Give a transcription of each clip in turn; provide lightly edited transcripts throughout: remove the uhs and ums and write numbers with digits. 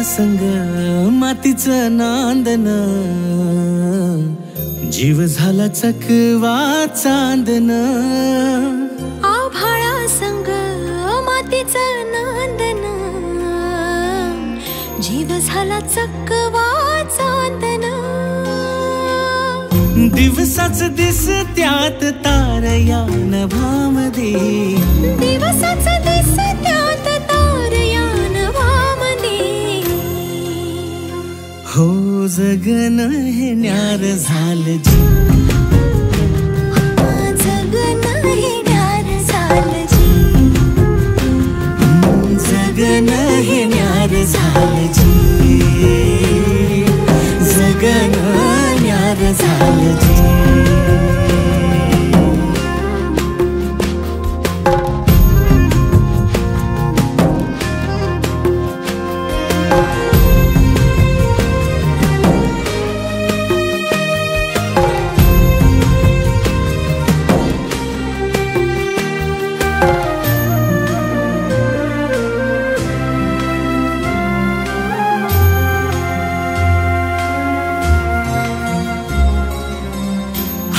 संग मातीचं नांदन जीव झाला चकवा चांदन आभाळा संग मातीचं नांदन जीव झाला चकवा चांदन दिवसाच दिसत्यात तारया नभामध्ये दिवसाच दिसत्यात तारया नभामध्ये हो जगन हे न्यार झालं जी जगन हे न्यार झालं जी जगन हे न्यार झालं जी जगन न्यार झालं जी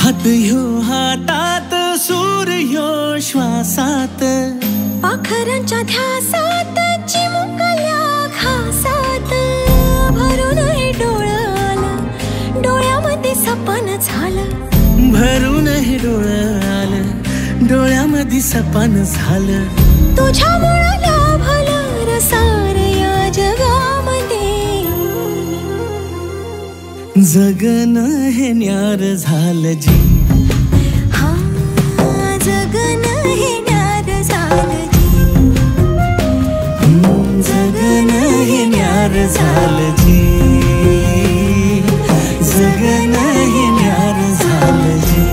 हात ह्यो हातात सूर ह्यो श्वासात पाखरांच्या ध्यासात चिमुकल्या घासात भरून हे डोळं आलं डोळ्यामध्ये सपन झालं भरून हे डोळं आलं डोळ्यामध्ये सपन झालं तुझ्यामुळं लाभलं रसार या जगामध्ये जगन हे न्यार झालं जी हा जगन हे न्यार झालं जी जगन हे न्यार झालं जी जगन हे न्यार झालं जी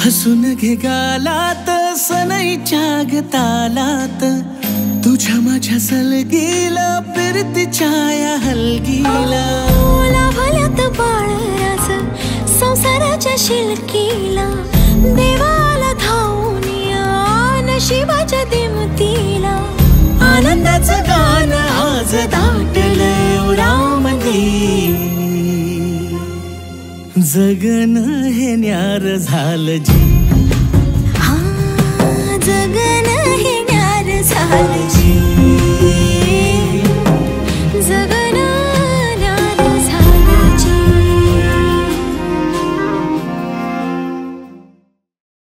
हसून घे गालात सनईच्या गतालात तुझ्या माझ्या सलगीला फिरतीच्या या हलगीला लाभल्यात बाळराज संसाराच्या शिलकीला देवाला धावून या नशिबाच्या दिमतीला आनंदाचं गाणं आज दाटलं उरामध्ये जगन हे न्यार झालं जी